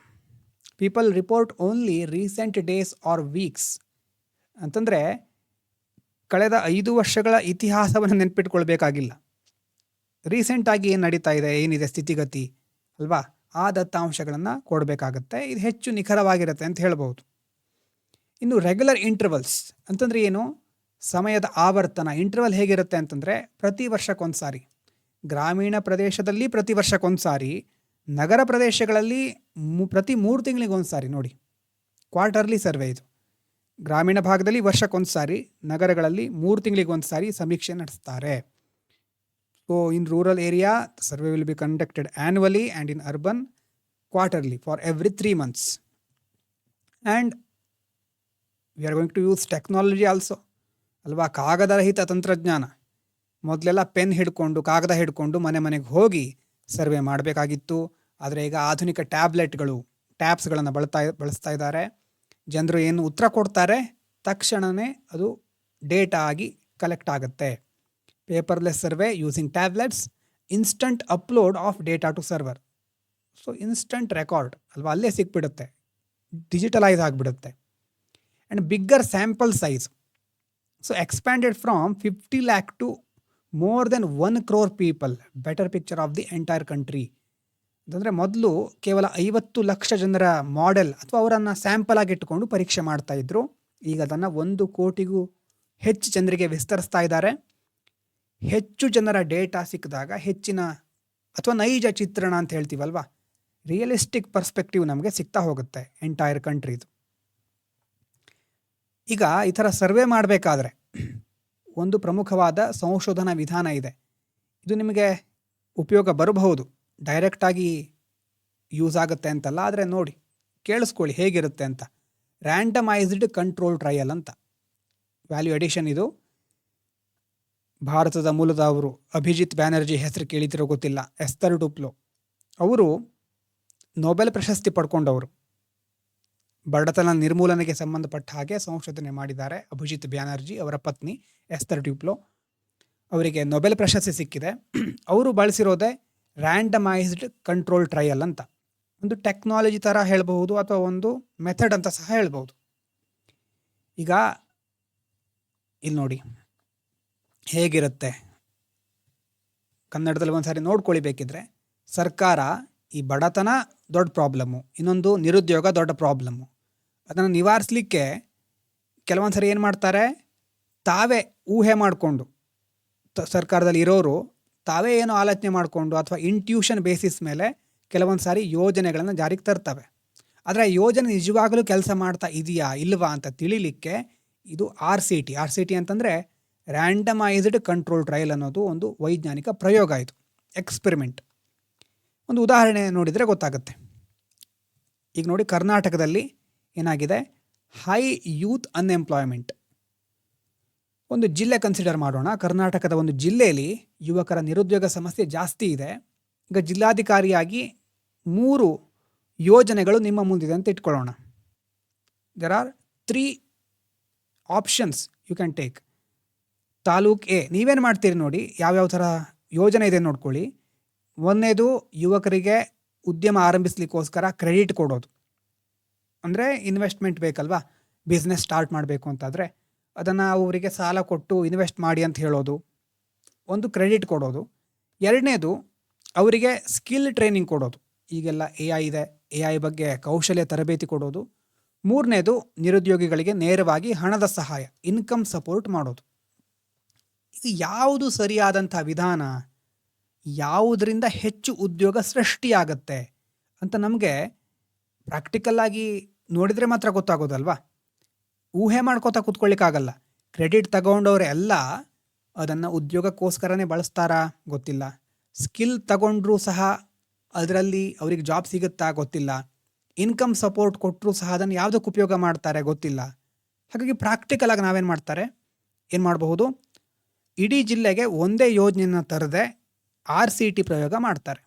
people report only recent days or weeks. ಅಂತಂದರೆ ಕಳೆದ 5 ವರ್ಷಗಳ ಇತಿಹಾಸವನ್ನು ನೆನಪಿಟ್ಕೊಳ್ಬೇಕಾಗಿಲ್ಲ, ರೀಸೆಂಟಾಗಿ ಏನು ನಡೀತಾ ಇದೆ, ಏನಿದೆ ಸ್ಥಿತಿಗತಿ ಅಲ್ವಾ, ಆ ದತ್ತಾಂಶಗಳನ್ನು ಕೊಡಬೇಕಾಗತ್ತೆ. ಇದು ಹೆಚ್ಚು ನಿಖರವಾಗಿರುತ್ತೆ ಅಂತ ಹೇಳ್ಬೋದು. ಇನ್ನು ರೆಗ್ಯುಲರ್ ಇಂಟರ್ವಲ್ಸ್ ಅಂತಂದರೆ ಏನು, ಸಮಯದ ಆವರ್ತನ. ಇಂಟರ್ವಲ್ ಹೇಗಿರುತ್ತೆ ಅಂತಂದರೆ ಪ್ರತಿ ವರ್ಷಕ್ಕೊಂದು ಸಾರಿ, ಗ್ರಾಮೀಣ ಪ್ರದೇಶದಲ್ಲಿ ಪ್ರತಿ ವರ್ಷಕ್ಕೊಂದು ಸಾರಿ, ನಗರ ಪ್ರದೇಶಗಳಲ್ಲಿ ಪ್ರತಿ 3 ತಿಂಗಳಿಗೊಂದು ಸಾರಿ. ನೋಡಿ, ಕ್ವಾರ್ಟರ್ಲಿ ಸರ್ವೆ ಇದು. ಗ್ರಾಮೀಣ ಭಾಗದಲ್ಲಿ ವರ್ಷಕ್ಕೊಂದು ಸಾರಿ, ನಗರಗಳಲ್ಲಿ 3 ತಿಂಗಳಿಗೊಂದು ಸಾರಿ ಸಮೀಕ್ಷೆ ನಡೆಸ್ತಾರೆ. So in rural area survey will be conducted annually and in urban quarterly for every 3 months. And we are going to use technology also ಅಲ್ವಾ, ಕಾಗದರಹಿತ ತಂತ್ರಜ್ಞಾನ. ಮೊದಲೆಲ್ಲ ಪೆನ್ ಹಿಡ್ಕೊಂಡು, ಕಾಗದ ಹಿಡ್ಕೊಂಡು ಮನೆ ಮನೆಗೆ ಹೋಗಿ ಸರ್ವೆ ಮಾಡಬೇಕಾಗಿತ್ತು. ಆದರೆ ಈಗ ಆಧುನಿಕ ಟ್ಯಾಬ್ಸ್ಗಳನ್ನು ಬಳಸ್ತಾ ಇದ್ದಾರೆ. ಜನರು ಏನು ಉತ್ತರ ಕೊಡ್ತಾರೆ ತಕ್ಷಣವೇ ಅದು ಡೇಟಾ ಆಗಿ ಕಲೆಕ್ಟ್ ಆಗುತ್ತೆ. Paperless survey using tablets, instant upload of data to server. So instant record ಅಲ್ವಾ, ಅಲ್ಲೇ ಸಿಕ್ಬಿಡುತ್ತೆ, ಡಿಜಿಟಲೈಸ್ ಆಗಿಬಿಡುತ್ತೆ. And bigger sample size. So expanded from 50 lakh to more than 1 crore people, better picture of the entire country. ಅಂತಂದರೆ ಮೊದಲು ಕೇವಲ 50 ಲಕ್ಷ ಜನರ model ಅಥವಾ ಅವರನ್ನು ಸ್ಯಾಂಪಲ್ ಆಗಿ ಇಟ್ಟುಕೊಂಡು ಪರೀಕ್ಷೆ ಮಾಡ್ತಾ ಇದ್ರು. ಈಗ ಅದನ್ನು 1 ಕೋಟಿಗೂ ಹೆಚ್ಚು ಜನರಿಗೆ ವಿಸ್ತರಿಸ್ತಾ ಇದ್ದಾರೆ. ಹೆಚ್ಚು ಜನರ ಡೇಟಾ ಸಿಕ್ಕಿದಾಗ ಹೆಚ್ಚಿನ ಅಥವಾ ನೈಜ ಚಿತ್ರಣ ಅಂತ ಹೇಳ್ತೀವಲ್ವಾ, ರಿಯಲಿಸ್ಟಿಕ್ ಪರ್ಸ್ಪೆಕ್ಟಿವ್ ನಮಗೆ ಸಿಗ್ತಾ ಹೋಗುತ್ತೆ ಎಂಟೈರ್ ಕಂಟ್ರಿದು. ಈಗ ಈ ಥರ ಸರ್ವೆ ಮಾಡಬೇಕಾದ್ರೆ ಒಂದು ಪ್ರಮುಖವಾದ ಸಂಶೋಧನಾ ವಿಧಾನ ಇದೆ. ಇದು ನಿಮಗೆ ಉಪಯೋಗ ಬರಬಹುದು, ಡೈರೆಕ್ಟಾಗಿ ಯೂಸ್ ಆಗುತ್ತೆ ಅಂತಲ್ಲ, ಆದರೆ ನೋಡಿ ಕೇಳಿಸ್ಕೊಳ್ಳಿ ಹೇಗಿರುತ್ತೆ ಅಂತ. ರ್ಯಾಂಡಮೈಸ್ಡ್ ಕಂಟ್ರೋಲ್ ಟ್ರಯಲ್ ಅಂತ, ವ್ಯಾಲ್ಯೂ ಎಡಿಷನ್. ಇದು ಭಾರತದ ಮೂಲದವರು, ಅಭಿಜಿತ್ ಬ್ಯಾನರ್ಜಿ ಹೆಸರು ಕೇಳಿತಿರೋ ಗೊತ್ತಿಲ್ಲ, ಎಸ್ತರ್ ಡುಪ್ಲೋ ಅವರು ನೊಬೆಲ್ ಪ್ರಶಸ್ತಿ ಪಡ್ಕೊಂಡವರು. ಬಡತನ ನಿರ್ಮೂಲನೆಗೆ ಸಂಬಂಧಪಟ್ಟ ಹಾಗೆ ಸಂಶೋಧನೆ ಮಾಡಿದ್ದಾರೆ. ಅಭಿಜಿತ್ ಬ್ಯಾನರ್ಜಿ ಅವರ ಪತ್ನಿ ಎಸ್ತರ್ ಡ್ಯುಪ್ಲೋ ಅವರಿಗೆ ನೊಬೆಲ್ ಪ್ರಶಸ್ತಿ ಸಿಕ್ಕಿದೆ. ಅವರು ಬಳಸಿರೋದೇ ರ್ಯಾಂಡಮೈಸ್ಡ್ ಕಂಟ್ರೋಲ್ ಟ್ರಯಲ್ ಅಂತ. ಒಂದು ಟೆಕ್ನಾಲಜಿ ಥರ ಹೇಳ್ಬಹುದು ಅಥವಾ ಒಂದು ಮೆಥಡ್ ಅಂತ ಸಹ ಹೇಳ್ಬೋದು. ಈಗ ಇಲ್ಲಿ ನೋಡಿ ಹೇಗಿರುತ್ತೆ, ಕನ್ನಡದಲ್ಲಿ ಒಂದು ಸಾರಿ ನೋಡ್ಕೊಳ್ಳಿ ಬೇಕಿದ್ರೆ. ಸರ್ಕಾರ ಈ ಬಡತನ ದೊಡ್ಡ ಪ್ರಾಬ್ಲಮ್ಮು, ಇನ್ನೊಂದು ನಿರುದ್ಯೋಗ ದೊಡ್ಡ ಪ್ರಾಬ್ಲಮ್ಮು. ಅದನ್ನು ನಿವಾರಿಸಲಿಕ್ಕೆ ಕೆಲವೊಂದು ಸರಿ ಏನು ಮಾಡ್ತಾರೆ, ತಾವೇ ಊಹೆ ಮಾಡಿಕೊಂಡು, ಸರ್ಕಾರದಲ್ಲಿ ಇರೋರು ತಾವೇ ಏನೋ ಆಲೋಚನೆ ಮಾಡಿಕೊಂಡು ಅಥವಾ ಇಂಟ್ಯೂಷನ್ ಬೇಸಿಸ್ ಮೇಲೆ ಕೆಲವೊಂದು ಸಾರಿ ಯೋಜನೆಗಳನ್ನು ಜಾರಿಗೆ ತರ್ತವೆ. ಆದರೆ ಆ ಯೋಜನೆ ನಿಜವಾಗಲೂ ಕೆಲಸ ಮಾಡ್ತಾ ಇದೆಯಾ ಇಲ್ವಾ ಅಂತ ತಿಳಿಲಿಕ್ಕೆ ಇದು RCT ಅಂತಂದರೆ ರ್ಯಾಂಡಮೈಸ್ಡ್ ಕಂಟ್ರೋಲ್ ಟ್ರಯಲ್ ಅನ್ನೋದು ಒಂದು ವೈಜ್ಞಾನಿಕ ಪ್ರಯೋಗ. ಇದು ಎಕ್ಸ್ಪೆರಿಮೆಂಟ್. ಒಂದು ಉದಾಹರಣೆ ನೋಡಿದರೆ ಗೊತ್ತಾಗುತ್ತೆ. ಈಗ ನೋಡಿ, ಕರ್ನಾಟಕದಲ್ಲಿ ಏನಾಗಿದೆ, ಹೈ ಯೂತ್ ಅನ್ಎಂಪ್ಲಾಯ್ಮೆಂಟ್. ಒಂದು ಜಿಲ್ಲೆ ಕನ್ಸಿಡರ್ ಮಾಡೋಣ. ಕರ್ನಾಟಕದ ಒಂದು ಜಿಲ್ಲೆಯಲ್ಲಿ ಯುವಕರ ನಿರುದ್ಯೋಗ ಸಮಸ್ಯೆ ಜಾಸ್ತಿ ಇದೆ. ಈಗ ಜಿಲ್ಲಾಧಿಕಾರಿಯಾಗಿ 3 ಯೋಜನೆಗಳು ನಿಮ್ಮ ಮುಂದಿದೆ ಅಂತ ಇಟ್ಕೊಳ್ಳೋಣ. There are 3 options you can take. Taluk A, ನೀವೇನು ಮಾಡ್ತೀರಿ ನೋಡಿ, ಯಾವ್ಯಾವ ಥರ ಯೋಜನೆ ಇದೆ ನೋಡ್ಕೊಳ್ಳಿ. ಒಂದನೇದು ಯುವಕರಿಗೆ ಉದ್ಯಮ ಆರಂಭಿಸ್ಲಿಕ್ಕೋಸ್ಕರ ಕ್ರೆಡಿಟ್ ಕೊಡೋದು. ಅಂದರೆ ಇನ್ವೆಸ್ಟ್ಮೆಂಟ್ ಬೇಕಲ್ವಾ, ಬಿಸ್ನೆಸ್ ಸ್ಟಾರ್ಟ್ ಮಾಡಬೇಕು ಅಂತಾದರೆ ಅದನ್ನು ಅವರಿಗೆ ಸಾಲ ಕೊಟ್ಟು ಇನ್ವೆಸ್ಟ್ ಮಾಡಿ ಅಂತ ಹೇಳೋದು. ಒಂದು ಕ್ರೆಡಿಟ್ ಕೊಡೋದು, ಎರಡನೇದು ಅವರಿಗೆ ಸ್ಕಿಲ್ ಟ್ರೈನಿಂಗ್ ಕೊಡೋದು. ಈಗೆಲ್ಲ AI ಇದೆ, AI ಬಗ್ಗೆ ಕೌಶಲ್ಯ ತರಬೇತಿ ಕೊಡೋದು. ಮೂರನೇದು ನಿರುದ್ಯೋಗಿಗಳಿಗೆ ನೇರವಾಗಿ ಹಣದ ಸಹಾಯ, ಇನ್ಕಮ್ ಸಪೋರ್ಟ್ ಮಾಡೋದು. ಇದು ಯಾವುದು ಸರಿಯಾದಂಥ ವಿಧಾನ, ಯಾವುದರಿಂದ ಹೆಚ್ಚು ಉದ್ಯೋಗ ಸೃಷ್ಟಿಯಾಗತ್ತೆ ಅಂತ ನಮಗೆ ಪ್ರಾಕ್ಟಿಕಲ್ಲಾಗಿ ನೋಡಿದರೆ ಮಾತ್ರ ಗೊತ್ತಾಗೋದಲ್ವಾ. ಊಹೆ ಮಾಡ್ಕೋತಾ ಕೂತ್ಕೊಳ್ಳಿಕ್ಕಾಗಲ್ಲ. ಕ್ರೆಡಿಟ್ ತಗೊಂಡವರೆಲ್ಲ ಅದನ್ನು ಉದ್ಯೋಗಕ್ಕೋಸ್ಕರನೇ ಬಳಸ್ತಾರಾ ಗೊತ್ತಿಲ್ಲ. ಸ್ಕಿಲ್ ತಗೊಂಡ್ರೂ ಸಹ ಅದರಲ್ಲಿ ಅವ್ರಿಗೆ ಜಾಬ್ ಸಿಗುತ್ತಾ ಗೊತ್ತಿಲ್ಲ. ಇನ್ಕಮ್ ಸಪೋರ್ಟ್ ಕೊಟ್ಟರೂ ಸಹ ಅದನ್ನು ಯಾವುದಕ್ಕೆ ಉಪಯೋಗ ಮಾಡ್ತಾರೆ ಗೊತ್ತಿಲ್ಲ. ಹಾಗಾಗಿ ಪ್ರಾಕ್ಟಿಕಲಾಗಿ ನಾವೇನು ಮಾಡಬಹುದು, ಇಡೀ ಜಿಲ್ಲೆಗೆ ಒಂದೇ ಯೋಜನೆಯನ್ನು ತರದೆ RCT ಪ್ರಯೋಗ ಮಾಡ್ತಾರೆ.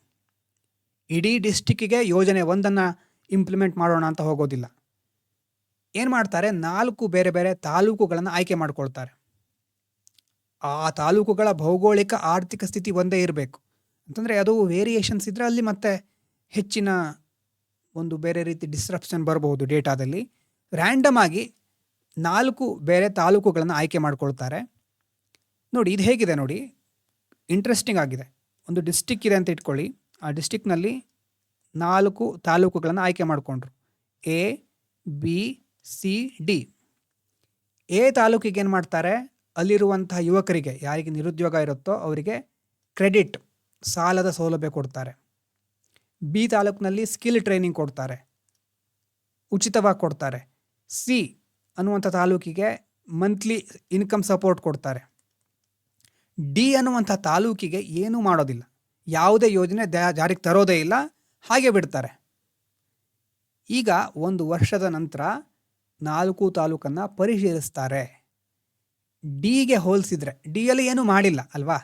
ಇಡೀ ಡಿಸ್ಟಿಕ್ಕಿಗೆ ಯೋಜನೆ ಒಂದನ್ನು ಇಂಪ್ಲಿಮೆಂಟ್ ಮಾಡೋಣ ಅಂತ ಹೋಗೋದಿಲ್ಲ. ಏನು ಮಾಡ್ತಾರೆ, 4 ಬೇರೆ ಬೇರೆ ತಾಲೂಕುಗಳನ್ನು ಆಯ್ಕೆ ಮಾಡ್ಕೊಳ್ತಾರೆ. ಆ ತಾಲೂಕುಗಳ ಭೌಗೋಳಿಕ ಆರ್ಥಿಕ ಸ್ಥಿತಿ ಒಂದೇ ಇರಬೇಕು. ಅಂತಂದರೆ ಅದು ವೇರಿಯೇಷನ್ಸ್ ಇದ್ದರೆ ಅಲ್ಲಿ ಮತ್ತೆ ಹೆಚ್ಚಿನ ಒಂದು ಬೇರೆ ರೀತಿ ಡಿಸ್ಟ್ರಪ್ಷನ್ ಬರಬಹುದು ಡೇಟಾದಲ್ಲಿ. ರ್ಯಾಂಡಮ್ ಆಗಿ 4 ಬೇರೆ ತಾಲೂಕುಗಳನ್ನು ಆಯ್ಕೆ ಮಾಡ್ಕೊಳ್ತಾರೆ. ನೋಡಿ ಇದು ಹೇಗಿದೆ ನೋಡಿ, ಇಂಟ್ರೆಸ್ಟಿಂಗ್ ಆಗಿದೆ. ಒಂದು ಡಿಸ್ಟಿಕ್ ಇದೆ ಅಂತ ಇಟ್ಕೊಳ್ಳಿ. ಆ ಡಿಸ್ಟಿಕ್ನಲ್ಲಿ 4 ತಾಲೂಕುಗಳನ್ನು ಆಯ್ಕೆ ಮಾಡಿಕೊಂಡ್ರು, A, B, C, D. A ತಾಲೂಕಿಗೆ ಏನು ಮಾಡ್ತಾರೆ, ಅಲ್ಲಿರುವಂತಹ ಯುವಕರಿಗೆ ಯಾರಿಗೆ ನಿರುದ್ಯೋಗ ಇರುತ್ತೋ ಅವರಿಗೆ ಕ್ರೆಡಿಟ್ ಸಾಲದ ಸೌಲಭ್ಯ ಕೊಡ್ತಾರೆ. B ತಾಲೂಕಿನಲ್ಲಿ ಸ್ಕಿಲ್ ಟ್ರೈನಿಂಗ್ ಕೊಡ್ತಾರೆ, ಉಚಿತವಾಗಿ ಕೊಡ್ತಾರೆ. C ಅನ್ನುವಂಥ ತಾಲೂಕಿಗೆ ಮಂತ್ಲಿ ಇನ್ಕಮ್ ಸಪೋರ್ಟ್ ಕೊಡ್ತಾರೆ. D ಅನ್ನುವಂಥ ತಾಲೂಕಿಗೆ ಏನೂ ಮಾಡೋದಿಲ್ಲ, ಯಾವುದೇ ಯೋಜನೆ ಜಾರಿಗೆ ತರೋದೇ ಇಲ್ಲ, ಹಾಗೆ ಬಿಡ್ತಾರೆ. ಈಗ 1 ವರ್ಷದ ನಂತರ 4 ತಾಲೂಕನ್ನು ಪರಿಶೀಲಿಸ್ತಾರೆ. ಡಿಗೆ ಹೋಲಿಸಿದ್ರೆ, ಡಿಯಲ್ಲಿ ಏನೂ ಮಾಡಿಲ್ಲ ಅಲ್ವಾ,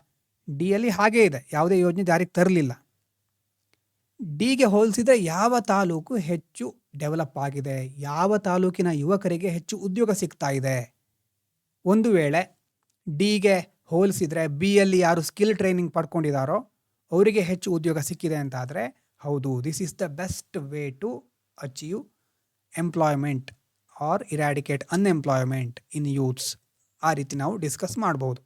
ಡಿಯಲ್ಲಿ ಹಾಗೇ ಇದೆ, ಯಾವುದೇ ಯೋಜನೆ ಜಾರಿಗೆ ತರಲಿಲ್ಲ. ಡಿಗೆ ಹೋಲಿಸಿದ್ರೆ ಯಾವ ತಾಲೂಕು ಹೆಚ್ಚು ಡೆವಲಪ್ ಆಗಿದೆ, ಯಾವ ತಾಲೂಕಿನ ಯುವಕರಿಗೆ ಹೆಚ್ಚು ಉದ್ಯೋಗ ಸಿಗ್ತಾ ಇದೆ. ಒಂದು ವೇಳೆ ಡಿಗೆ ಹೋಲಿಸಿದ್ರೆ ಬಿಯಲ್ಲಿ ಯಾರು ಸ್ಕಿಲ್ ಟ್ರೈನಿಂಗ್ ಪಡ್ಕೊಂಡಿದ್ದಾರೋ ಅವರಿಗೆ ಹೆಚ್ಚು ಉದ್ಯೋಗ ಸಿಕ್ಕಿದೆ ಅಂತಾದರೆ ಹೌದು, this is the best way to achieve employment or eradicate unemployment in youths. ಆ ರೀತಿ ನಾವು ಡಿಸ್ಕಸ್ ಮಾಡ್ಬೋದು.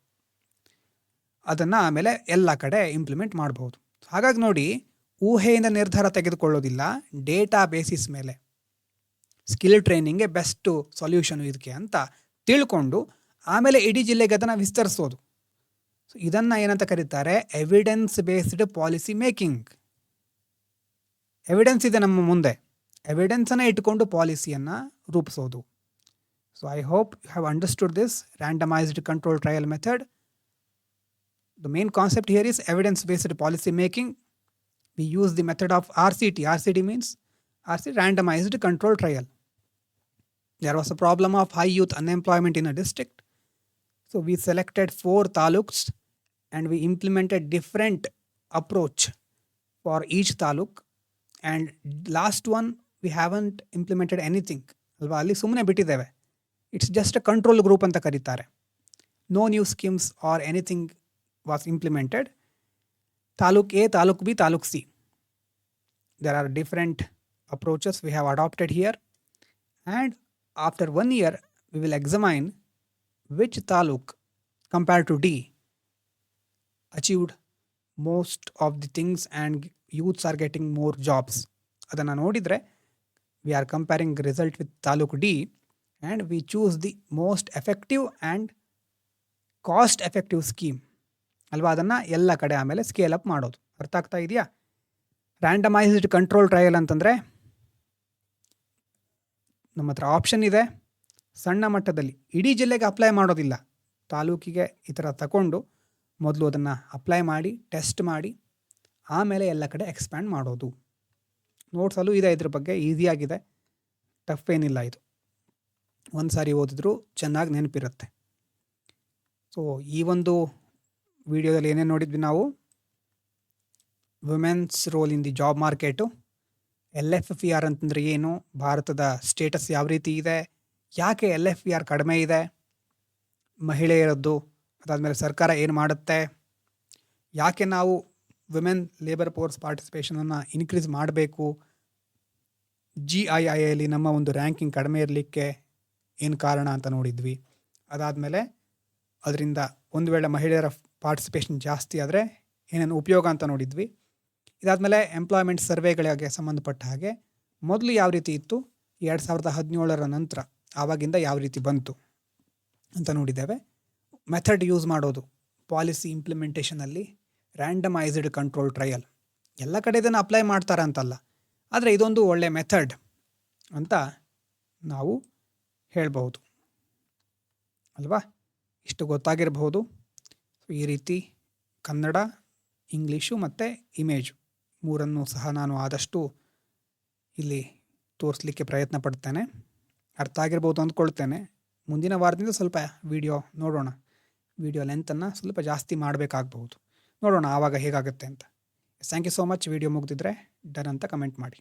ಅದನ್ನು ಆಮೇಲೆ ಎಲ್ಲ ಕಡೆ ಇಂಪ್ಲಿಮೆಂಟ್ ಮಾಡ್ಬೋದು. ಹಾಗಾಗಿ ನೋಡಿ, ಊಹೆಯಿಂದ ನಿರ್ಧಾರ ತೆಗೆದುಕೊಳ್ಳೋದಿಲ್ಲ, ಡೇಟಾ ಬೇಸಿಸ್ ಮೇಲೆ ಸ್ಕಿಲ್ ಟ್ರೈನಿಂಗ್ಗೆ ಬೆಸ್ಟು ಸೊಲ್ಯೂಷನು ಇದಕ್ಕೆ ಅಂತ ತಿಳ್ಕೊಂಡು ಆಮೇಲೆ ಇಡೀ ಜಿಲ್ಲೆಗೆ ಅದನ್ನು ವಿಸ್ತರಿಸೋದು. ಸೊ ಇದನ್ನು ಏನಂತ ಕರೀತಾರೆ, evidence based policy making. Evidence ಇದೆ ನಮ್ಮ ಮುಂದೆ, ಎವಿಡೆನ್ಸನ್ನು ಇಟ್ಕೊಂಡು ಪಾಲಿಸಿಯನ್ನು ರೂಪಿಸೋದು. So I hope you have understood this randomized control trial method. The main concept here is evidence based policy making. We use the method of RCT. RCT means randomized control trial. There was a problem of high youth unemployment in a district. So we selected 4 taluks and we implemented different approach for each taluk. And last one we haven't implemented anything. ಅಲ್ವಾ, ಅಲ್ಲಿ ಸುಮ್ಮನೆ ಬಿಟ್ಟಿದ್ದೇವೆ. It's just a control group ಅಂತ ಕರೀತಾರೆ. No new schemes are anything was implemented. Taluk A, taluk B, taluk C. There are different approaches we have adopted here. And after 1 year, we will examine which taluk compared to D achieved most of the things and youths are getting more jobs. ಅದನ್ನು ನೋಡಿದರೆ we are comparing result with taluk D and we choose the most effective and cost effective scheme ಅಲ್ವಾ. ಅದನ್ನು ಎಲ್ಲ ಕಡೆ ಆಮೇಲೆ scale up ಮಾಡೋದು. ಅರ್ಥ ಆಗ್ತಾ ಇದೆಯಾ? ರ್ಯಾಂಡಮೈಸ್ಡ್ ಕಂಟ್ರೋಲ್ ಟ್ರಯಲ್ ಅಂತಂದರೆ ನಮ್ಮ ಹತ್ರ ಆಪ್ಷನ್ ಇದೆ, ಸಣ್ಣ ಮಟ್ಟದಲ್ಲಿ ಇಡೀ ಜಿಲ್ಲೆಗೆ ಅಪ್ಲೈ ಮಾಡೋದಿಲ್ಲ, ತಾಲೂಕಿಗೆ ಈ ಥರ ತಗೊಂಡು ಮೊದಲು ಅದನ್ನು ಅಪ್ಲೈ ಮಾಡಿ ಟೆಸ್ಟ್ ಮಾಡಿ ಆಮೇಲೆ ಎಲ್ಲ ಕಡೆ ಎಕ್ಸ್ಪ್ಯಾಂಡ್ ಮಾಡೋದು. ನೋಟ್ಸಲ್ಲೂ ಇದೆ ಇದ್ರ ಬಗ್ಗೆ, ಈಸಿಯಾಗಿದೆ, ಟಫ್ ಏನಿಲ್ಲ. ಇದು ಒಂದು ಸಾರಿ ಓದಿದ್ರು ಚೆನ್ನಾಗಿ ನೆನಪಿರುತ್ತೆ. ಸೊ ಈ ಒಂದು ವಿಡಿಯೋದಲ್ಲಿ ಏನೇನು ನೋಡಿದ್ವಿ ನಾವು, women's role in the job market, LFER ಅಂತಂದರೆ ಏನು, ಭಾರತದ ಸ್ಟೇಟಸ್ ಯಾವ ರೀತಿ ಇದೆ, ಯಾಕೆ LFER ಕಡಿಮೆ ಇದೆ, ಮಹಿಳೆಯರದ್ದು, ಅದಾದಮೇಲೆ ಸರ್ಕಾರ ಏನು ಮಾಡುತ್ತೆ, ಯಾಕೆ ನಾವು ವುಮೆನ್ ಲೇಬರ್ ಫೋರ್ಸ್ ಪಾರ್ಟಿಸಿಪೇಷನನ್ನು ಇನ್ಕ್ರೀಸ್ ಮಾಡಬೇಕು, GIIಯಲ್ಲಿ ನಮ್ಮ ಒಂದು ರ್ಯಾಂಕಿಂಗ್ ಕಡಿಮೆ ಇರಲಿಕ್ಕೆ ಏನು ಕಾರಣ ಅಂತ ನೋಡಿದ್ವಿ. ಅದಾದಮೇಲೆ ಅದರಿಂದ ಒಂದು ವೇಳೆ ಮಹಿಳೆಯರ ಪಾರ್ಟಿಸಿಪೇಷನ್ ಜಾಸ್ತಿ ಆದರೆ ಏನೇನು ಉಪಯೋಗ ಅಂತ ನೋಡಿದ್ವಿ. ಇದಾದಮೇಲೆ ಎಂಪ್ಲಾಯ್ಮೆಂಟ್ ಸರ್ವೆಗಳಿಗೆ ಸಂಬಂಧಪಟ್ಟ ಹಾಗೆ ಮೊದಲು ಯಾವ ರೀತಿ ಇತ್ತು, 2017ರ ನಂತರ ಆವಾಗಿಂದ ಯಾವ ರೀತಿ ಬಂತು ಅಂತ ನೋಡಿದ್ದೇವೆ. ಮೆಥಡ್ ಯೂಸ್ ಮಾಡೋದು, ಪಾಲಿಸಿ ಇಂಪ್ಲಿಮೆಂಟೇಷನಲ್ಲಿ ರ್ಯಾಂಡಮೈಸ್ಡ್ ಕಂಟ್ರೋಲ್ ಟ್ರಯಲ್, ಎಲ್ಲ ಕಡೆ ಇದನ್ನು ಅಪ್ಲೈ ಮಾಡ್ತಾರೆ ಅಂತಲ್ಲ, ಆದರೆ ಇದೊಂದು ಒಳ್ಳೆ ಮೆಥಡ್ ಅಂತ ನಾವು ಹೇಳ್ಬೋದು ಅಲ್ವಾ. ಇಷ್ಟು ಗೊತ್ತಾಗಿರಬಹುದು. ಈ ರೀತಿ ಕನ್ನಡ, ಇಂಗ್ಲೀಷು ಮತ್ತು ಇಮೇಜು ಮೂರನ್ನು ಸಹ ನಾನು ಆದಷ್ಟು ಇಲ್ಲಿ ತೋರಿಸಲಿಕ್ಕೆ ಪ್ರಯತ್ನ ಪಡ್ತೇನೆ. ಅರ್ಥ ಆಗಿರ್ಬೋದು ಅಂದ್ಕೊಳ್ತೇನೆ. ಮುಂದಿನ ವಾರದಿಂದ ಸ್ವಲ್ಪ ವಿಡಿಯೋ ನೋಡೋಣ. ವಿಡಿಯೋ ಲೆಂತನ್ನು ಸ್ವಲ್ಪ ಜಾಸ್ತಿ ಮಾಡಬೇಕಾಗ್ಬಹುದು. ನೋಡೋಣ ಆವಾಗ ಹೇಗಾಗುತ್ತೆ ಅಂತ. Thank you so much. Video ಮುಗಿದಿದ್ರೆ ಡನ್ ಅಂತ ಕಮೆಂಟ್ ಮಾಡಿ.